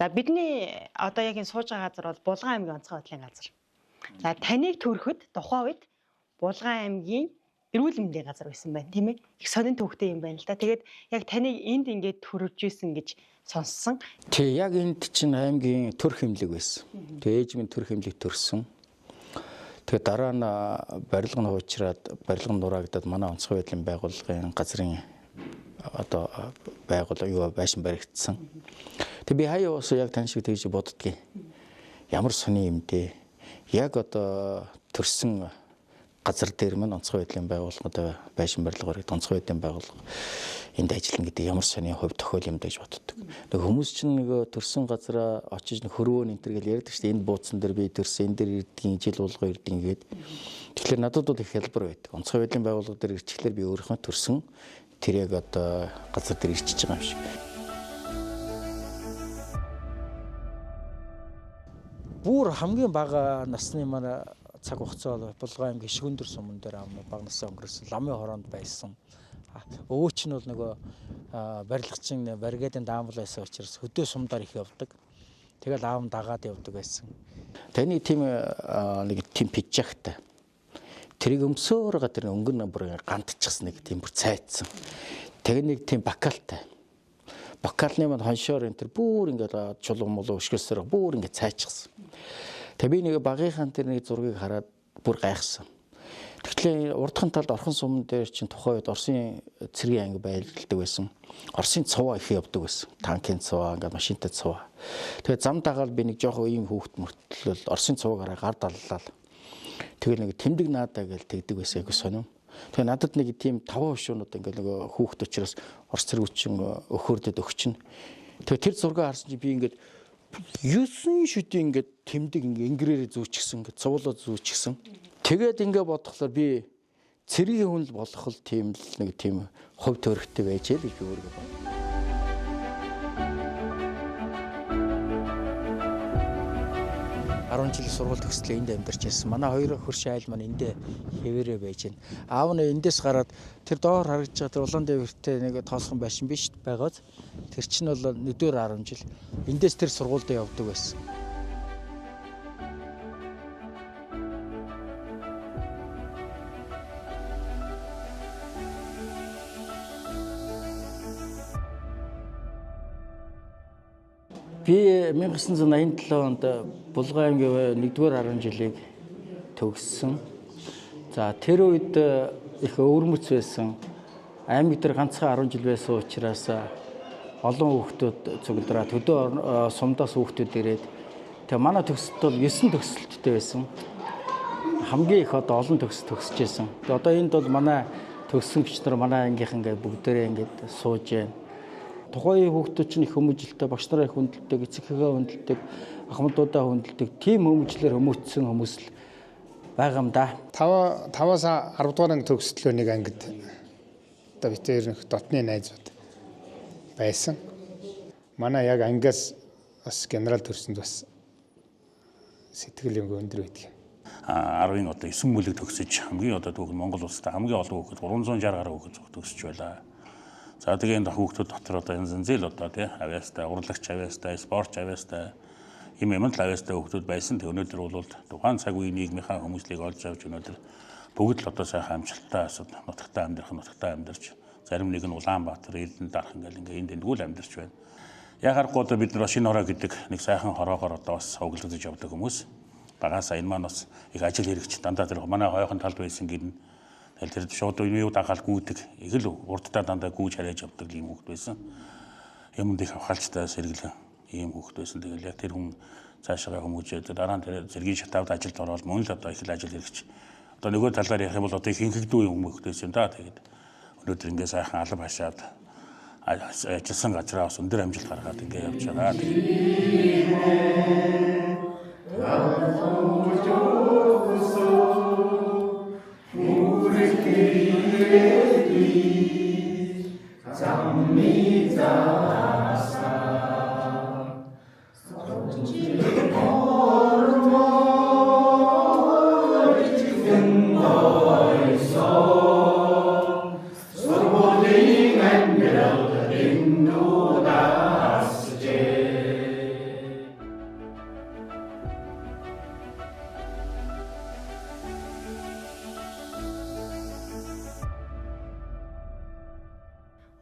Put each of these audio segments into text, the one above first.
За бидний одоо яг энэ сууж байгаа газар бол Булган аймгийн онцгой байдлын газар. За таныг төрөхөд тухайн үед Булган аймгийн эрүүл мэндийн газар байсан байна, тийм ээ. Их сонин төвхтэй юм байна л да. Тэгээд яг таныг энд ингээд төрөж исэн гэж сонссон. Тий, яг энд чинь аймгийн төр хэмлэг байсан. Тэгээ ээж минь төр хэмлэг төрсөн. Тэгээ дараа нь барилга нь хуучраад барилга нь нураагдаад манай онцгой байдлын байгууллагын газрын одоо байгууллага байшин баригдсан. Тэгээ би хаяа ус яг тань шиг тэгж боддгийн. Ямар сони юм дээ. Яг одоо төрсэн газар дээр мань онцгой байдлын байгууллагад байшин барилга баригд онцгой байдлын байгууллага энд ажиллана гэдэг ямар сони хувь тохиол юм гэж боддог. Нэг хүмүүс чинь нэг төрсэн газараа очиж хөрвөө нэнтэр гэл ярьдаг шүү дээ. Энд бууцсан дээр би төрсөн, энэ дээр ирдгийн жил болгоо ирдгийн гээд. Тэгэхээр надад бол их хэлбэр байдаг. Онцгой байдлын байгууллага дээр ирчихлээр би өөрийнхөө төрсөн тэр яг одоо газар дээр ирчихэж байгаа юм шиг. Бүр хамгийн бага насны манай цаг хугацаа бол Булган аймгийн Шгүндэр суман дээр бага насаа өнгөрсөн ламын хороонд байсан. Өвөөч нь бол нөгөө барилгачин баригадын даамбал байсан учраас хөдөө сумдаар их явдаг. Тэгэл аав нь дагаад явдаг байсан. Таны тийм нэг тийм пижактай. Тэрийг өмсөөр гадар өнгөн бүр гантчихсан нэг тийм бүр цайцсан. Тэгээ нэг тийм бакалтай. Бакалны манд хоншоор энэ тэр бүр ингээд чулуун молоо өшгөлсөөр бүр ингээд цайчихсан. Тэгээ би нэг багийнхаа тэр нэг зургийг хараад бүр гайхсан. Тэгэхээр урдхан талд Орхон суман дээр чинь тухайн үед Оросын цэргийн анги байлдаг байсан. Оросын цуваа их явдаг байсан. Танкын цуваа, ингээд машинтай цуваа. Тэгээ зам дагаал би нэг жоох ийм хүүхд мөртлөл Оросын цуваагаараа гар даллал. Тэгэл нэг тэмдэг наадаа гэж тэгдэг байсан айгу сонирм. Тэгээ надад нэг тийм 5 хушуунууд ингээд нэг хүүхд учраас Орос цэргүүчин өхөөрдөд өгчин. Тэгээ тэр зургаа харсан чи би ингээд 9 шүдийн ингээд тэмдэг ингээд ингэрээр зүүчихсэн, ингээд цувуулаа зүүчихсэн. Тэгээд ингээд бодохлоор би цэргийн хүн л болох л тийм л нэг тийм хувь төрхтэй байж л гэж би өөрийгөө бодсон. 10 жил сургууль төгслөө энд амьдарч ирсэн. Манай хоёр хөрш айл маань эндээ хэвээрээ байж байна. Аав нь эндээс гараад тэр доор харагдж байгаа тэр улаан дээвэртэй нэг тоосхон байшин биш байгаад тэр чинь бол 1-10 жил эндээс тэр сургуульд явдаг байсан. Би 1987 онд Булган аймгийн 1-р 10 жилийг төгссөн. За тэр үед их өвөрмөц байсан. Аймаг дээр ганцхан 10 жил байсан учраас олон хүүхдүүд цуглараад хөдөө сумдаас хүүхдүүд ирээд тэгээ манай төгсөлт бол 9 төгсөлттэй байсан. Хамгийн их одоо олон төгсөлт төгсөж байсан. Тэгээ одоо энд бол манай төгссөн гүч нар манай ангийнхан ингээд бүгдээрээ ингээд сууж байна. Тухайн хүүхдүүд чинь их хүмүүжлэлтэй, багш нараа их хүндэлдэг, эцэг эхээ хүндэлдэг, ахмадуудаа хүндэлдэг, тийм хүмүүжлэр хүмүүжсэн хүмүүс л байгаа юм да. 5-аас 10 дугаар анги төгсөлөө нэг ангид одоо битээр нэг дотны найзууд байсан. Манай яг ангиас бас генерал төрсөнд бас сэтгэл өндөр байдаг. 10-ын одоо 9 бүлэг төгсөж хамгийн одоо түүх Монгол улсад хамгийн олон хүүхэд 360 гаруй хүүхэд төгсөж байлаа. За тэгээ энэ хүүхдүүд дотор одоо янз янзэл одоо тий авьяастай, урлагч авьяастай, спортч авьяастай юм л авьяастай хүүхдүүд байсан. Тэг өнөөдөр бол тухайн цаг үеийн нийгмийнхаа хүмүүслийг олж авч өнөөдөр бүгд л одоо сайхан амжилттай нутагтаа амьдарч зарим нэг нь Улаанбаатар, Эрдэнэ дарах ингээл энд эндгүүл амьдарч байна. Яхахгүй одоо бид нар шинэ хороо гэдэг нэг сайхан хороогоор одоо бас хоглогдож явдаг хүмүүс. Багаасаа энэ маань бас их ажил хэрэгч дандаа тэр манай хойхон талд байсан гин тэр шууд юу дагаал гүйдэг их л урддаа дандаа гүйж харьяаж явдаг ийм хүүхд байсан. Юмд их авхалжтай сэргэлэн ийм хүүхд байсан. Тэгэл яг тэр хүн цаашаа хүмүүжээд дараа нь тэр зэргийн шатавд ажилд ороод мөн л одоо их л ажил хэрэгч. Одоо нөгөө талаар ярих юм бол одоо их хинхэгдүү юм хүүхд байсан да. Тэгээд өнөөдөр ингээ сайхан алба хашаад ажилласан газраа бас өндөр амжилт гаргаад ингээ явж байгаа.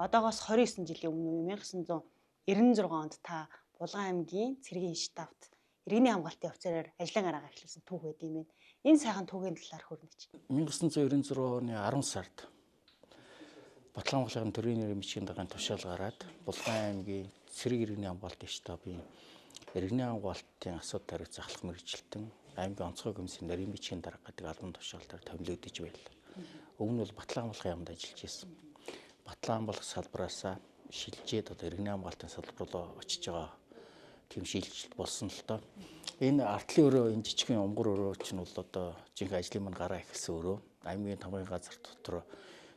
одоогоос 29 жилийн өмнө 1996 онд та Булган аймгийн цэргийн штабт иргэний хамгаалтын офицераар ажлын гараагаа эхлүүлсэн түүх байд юм байна. Энэ сайхан түүхийн талаар хүрнэж. 1996 оны 10 сард Батлан хамгааллын төрийн нэрийн бичгийн дарганы тушаал гараад Булган аймгийн цэрэг иргэний хамгаалтын штабын иргэний хамгаалтын асуудал хариуцах ахлах мэргэжилтэн аймгийн онцгой комиссийн нарийн бичгийн дарга гэдэг албан тушаалтаар томилогдож байлаа. Өмнө нь бол Батлан хамгааллын яамд ажиллаж байсан. Батлан хамгаалах салбараасаа шилжээд одоо иргэний хамгаалтын салбар руу очиж байгаа тийм шилжилт болсон л доо. Энэ артлын өрөө энэ жижигхэн умгар өрөө чинь бол одоо жинхэнэ ажлын мань гараа эхэлсэн өрөө. Аймгийн тамгын газар дотор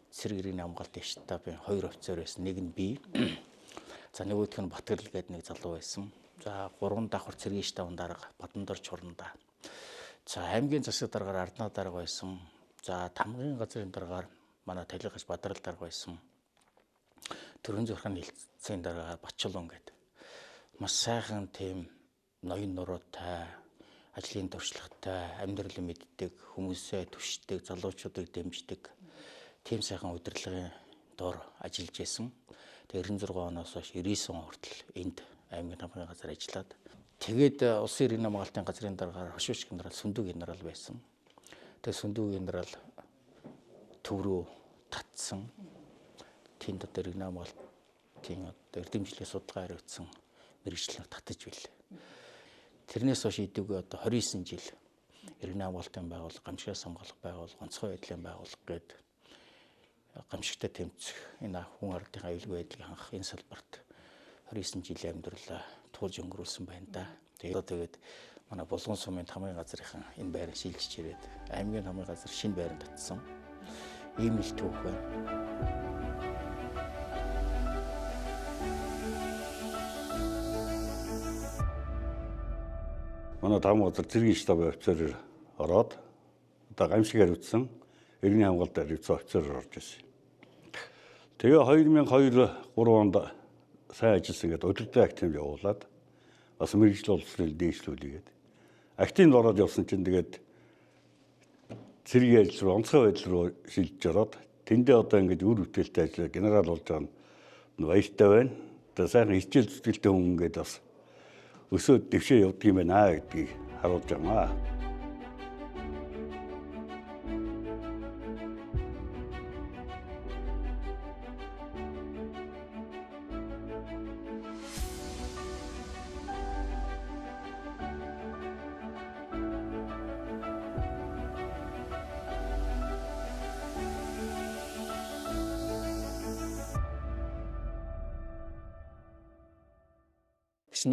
цэрэг иргэний хамгаалтын штабын 2 офицер байсан. Нэг нь би. За нөгөөх нь Батгэрл гэдэг нэг залуу байсан. За 3 давхар цэргийн штабын дарга Бадандор Чурандаа. За аймгийн засаг даргаар Арднаа дарга байсан. За тамгын газрын даргаар манай Талигаш Бадрал дарга байсан. Төрийн зурханы хэлтсийн дараагаар Батчулуун гэдэг маш сайхан тийм ноён нуруутай, ажлын туршлагатай, амьдралын мэддэг, хүмүүсээ түшдэг, залуучуудыг дэмждэг тийм сайхан удирдлагын дор ажиллаж байсан. Тэгээ 96 оноос хойш 99 он хүртэл энд аймгийн тамгын газар ажиллаад тэгээд улсын иргэний хамгаалтын газрын дараагаар хошууч генерал Сүндүү генерал байсан. Тэгээ Сүндүү генерал төв рүү татсан. Тэнд одоо иргэний хамгаалтын эрдэмжлэгийн судалгаа хариуцсан мэргэжлээр татаж билээ. Тэрнээс хойш идэвгүй одоо 29 жил иргэний хамгаалтын байгууллага, гамшигаас хамгаалах байгууллага, онцгой байдлын байгууллага гэдэг гамшигтай тэмцэх энэ хүн ардын аюулгүй байдлыг хангах энэ салбарт 29 жилийн амьдралаа туулж өнгөрүүлсэн байна да. Тэгээд манай Булган сумын тамгын газрынхан энэ байрыг шилжиж ирээд аймгийн тамгын газар шинэ байранд татсан. Ийм л түүх байна. Манай тамга газар цэргийн штабын офицерээр ороод одоо гамшиг хариуцсан иргэний хамгаалалт хариуцсан офицерээр орж ирсэн. Тэгээ 2002-3 онд сайн ажилласан гэдэг удирдлагын активд явуулаад бас мэргэжил улсын дээшлүүлээд активд ороод явсан чинь тэгээд цэргийн ажил руу онцгой байдал руу шилжиж ороод тэндээ одоо ингэж үр бүтээлтэй ажиллаа генерал болж байгаа нь баяртай байна. Одоо сайхан хичээл зүтгэлтэй хүн ингээд бас өсөөд дэвшээ явдаг юм байна гэдгийг харуулж байгаа.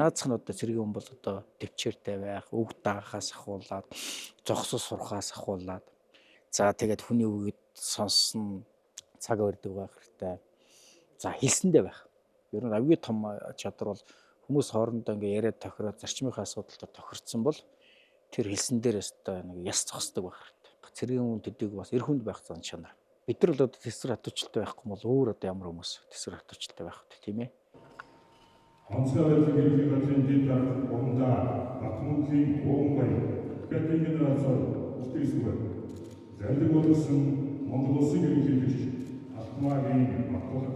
Наадах нь одоо цэргийн хүн бол одоо төвчээртэй байх, үг даагахаас ахуулаад, зогсос сурахаас ахуулаад, за тэгээд хүний үгэд сонсон цаг барьдаг байх хэрэгтэй. За хэлсэндээ байх. Ер нь авгийн том чадвар бол хүмүүс хоорондоо ингээ яриад тохироод зарчмынхаа асуудалд тохирцсон бол тэр хэлсэн дээрээс одоо нэг яс зогсдог байх хэрэгтэй. Цэргийн хүн төдийг бас эр хүнд байх зан чанар. Бид нар л одоо тэсвэр хатуучлалтай байхгүй бол өөр одоо ямар хүмүүс тэсвэр хатуучлалтай байх вэ, тийм ээ? Онцгой байдлын ерөнхий газрын дэд дарга Урандаа Батмунгийн Уумбай гэдэг генерал үлдээсэн байна. Зарлиг болсон Монгол улсын ерөнхийлөгч Алтмаагийн Батболог.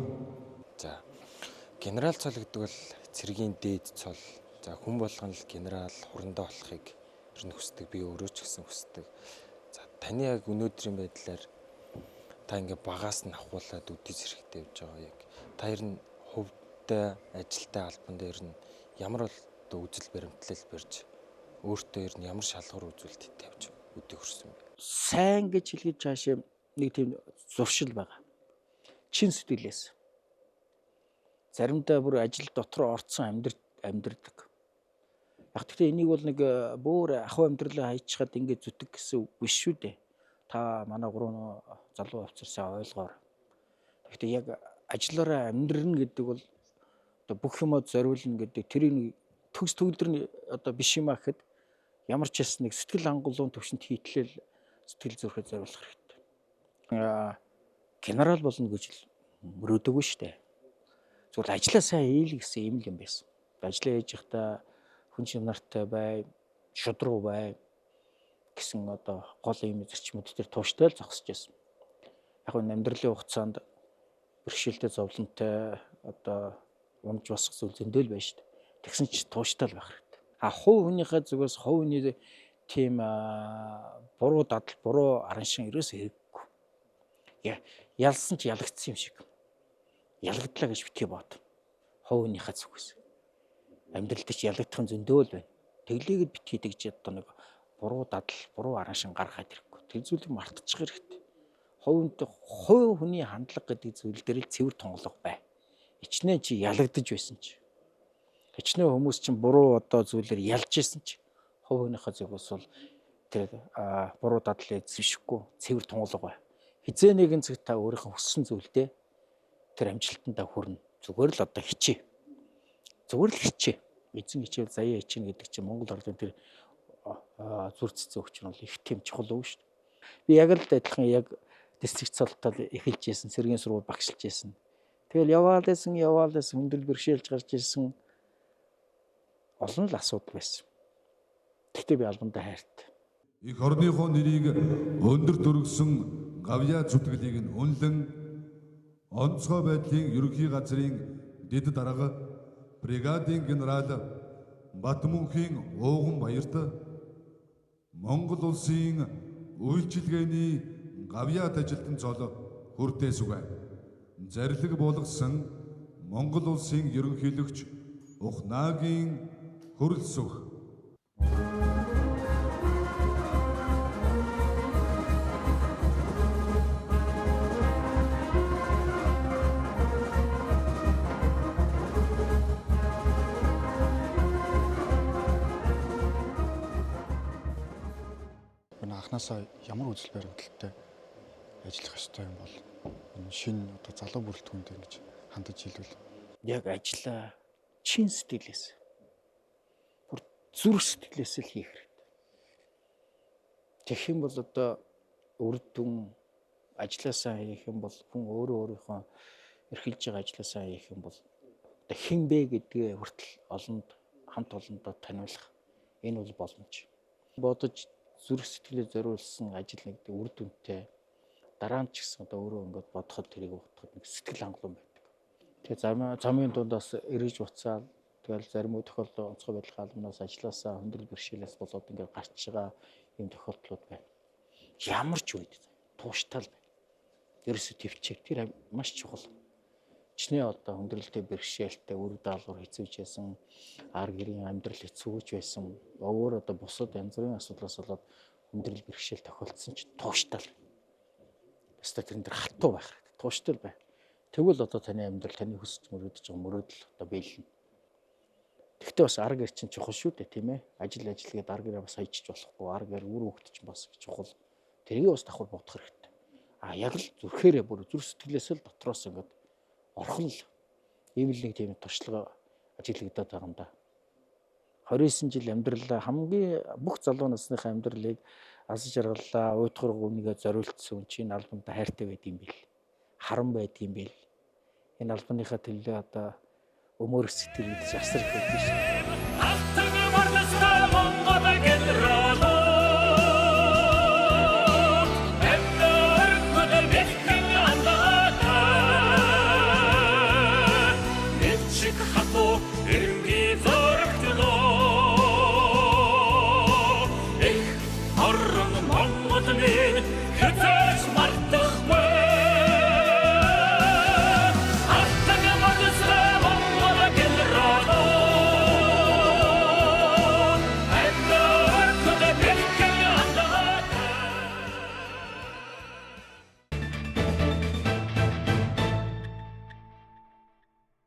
За генерал цол гэдэг бол цэргийн дээд цол. За хүн болгон л генерал Урандаа болохыг ер нь хүсдэг. Би өөрөө ч гэсэн хүсдэг. За таны яг өнөөдрийн байдлаар та ингээ багаас нь ахуулаад үдий зэрэгтэй явж байгаа яг та ер нь ажилтай албан дээр нь ямар бол үзэл баримтлал барьж өөртөө ер нь ямар шалгуур үзүүлэлт тавьж өдөө хүрсэн бэ? Сайн гэж хэлгээд цаашаа нэг тийм зуршил байгаа. Чин сэтгэлээс. Заримдаа бүр ажил дотор орцсон амьдрдаг. Яг гэхдээ энийг бол нэг бүр ахуй амьдралаа хайчгаад ингэж зүтг гэсэн үг биш шүү дээ. Та манай 3 залуу офицерсаа ойлгоор. Гэхдээ яг ажиллаараа амьдрын гэдэг бол одоо бүх юмд зориулна гэдэг тэрийг төгс төгөлдөр одоо биш юм а гэхэд ямар ч яс нэг сэтгэл хангалтын төвшөнд хийтлэл сэтгэл зүрхээ зориулах хэрэгтэй. Генерал болно гэж мөрөөдөггүй шүү дээ. Зүгээр ажиллаа сайн хийл гэсэн юм л юм байсан. Ажлаа хийж явахдаа хүн чанартай бай, шудруу бай гэсэн одоо гол юм зарчмууд дээр тууштай л зогсож байсан. Яг нь амьдралын хугацаанд бэрхшээлтэй зовлонтой одоо унж босох зүйл зөндөл байна шүү дээ. Тэгсэн чи тууштай л байх хэрэгтэй. Хувь хүнийхээ зүгээс хувь хүний тийм буруу дадал, буруу аран шин ерөөсөө хэрэггүй. Ялсан ч ялагдсан юм шиг. Ялагдлаа гэж битгий бод. Хувь хүнийхээ зүгээс. Амьдралд ч ялагдах зөндөө л байна. Тэглийгэд битгий тэгж одоо нэг буруу дадал, буруу аран шин гаргахад хэрэггүй. Тэр зүйлийг мартчих хэрэгтэй. Хувь хүний хандлага гэдэг зүйл дээр л цэвэр тунгалаг бай. Ичнээ чи ялагдаж байсан чи. Ичнээ хүмүүс чинь буруу одоо зүйлээр ялж исэн чи. Хувь хүнийхээ зүгээс бол тэр буруу дадлыг эзэмшихгүй цэвэр тунгалаг бай. Хизээ нэгэн цаг та өөрийнхөө хүссэн зүйлдээ тэр амжилтандаа хүрнэ. Зүгээр л одоо хичээ. Зүгээр л хичээ. Эзэн хичээл заяа хичээнэ гэдэг чинь Монгол ардын тэр зүр цэцэн өвчин бол их тийм чухал үг шүү дээ. Би яг л адилхан яг дистрикт цолтол эхэлж исэн, сэргийн сургууль багшилж исэн. Тэгэл яваал байсан, өндөр бэрхшээлж гарч ирсэн олон л асуудал байсан. Гэхдээ би албандаа хайртай. Их орныхоо нэрийг өндөр төргсөн гавьяа зүтгэлийг нь үнэлэн онцгой байдлын ерөнхий газрын дэд дарга бригадын генерал Батмунхийн Ууган баярт Монгол улсын үйлчилгээний гавьяат ажилтан цол хүртээ сүгэ. Зарлиг болгосон Монгол улсын ерөнхийлөгч Ухнаагийн хөрөлсөх. Анхнаасаа ямар үзэл баримталтай ажиллах ёстой юм бол энэ шинэ одоо залуу бүрэлдэхүүнд ингэж хандаж хэлвэл Яг ажиллаа чин сэтгэлээс бүр зүрх сэтгэлээс л хийх хэрэгтэй. Тэгэх юм бол одоо үр дүн ажилласаа хийх юм бол хүн өөрийнхөө эрхэлж байгаа ажилласаа хийх юм бол одоо хэн бэ гэдгээ хүртэл хамт олондоо таниулах энэ бол боломж. Бодож зүрх сэтгэлээ зориулсан ажил нэг үр дүнтэй дараа нь ч гэсэн одоо өөрөө ингээд бодоход тэрийг утгахад нэг сэтгэл хангалуун байдаг. Тэгээ замын дундаас эргэж буцаал тэгэл зарим тохиолдолд онцгой байдлын албанаас ажилласаа хөндрөл бэрхшээлээс болоод ингээд гарч байгаа юм тохиолдлууд байна. Ямар ч үед тууштай л байна. Ерөөсө төвчээр тэр маш чухал. Чиний одоо хөндрөлтэй бэрхшээлтэй үр даалгавар хэцүүж байсан, ар гэрийн амьдрал хэцүүж байсан, өөр одоо бусад янз бүрийн асуудлаас болоод хөндрөл бэрхшээл тохиолдсон ч тууштай л. Бasta тэрэн дээр хатуу байх хэрэгтэй. Тууштай л бай. Тэгвэл одоо таны амьдрал, таны хүсэж мөрөөдөж байгаа мөрөөдөл одоо биелнэ. Тэгвэл бас ар гэр чинь чухал шүү дээ, тийм ээ. Ажил гээд ар гэрээ бас хайчиж болохгүй, ар гэр үр хөвгт чинь бас чухал. Тэрийг бас давхар бодох хэрэгтэй. Яг л зүрхээрээ бүр зүрх сэтгэлээс л дотроос ингээд орхон л ийм л нэг тийм туршлага ажиглагдаад байгаа юм да. 29 жил амьдралаа хамгийн бүх залуу насныхаа амьдралыг аз жаргалаа, уйтгар гүнийгээ зориулсан чинь албанд хайртай байд юм бэл. Харан байд юм бэл. Энэ албаныхаа төлөө одоо өмөр сэтгэл асар их байдаг шүү.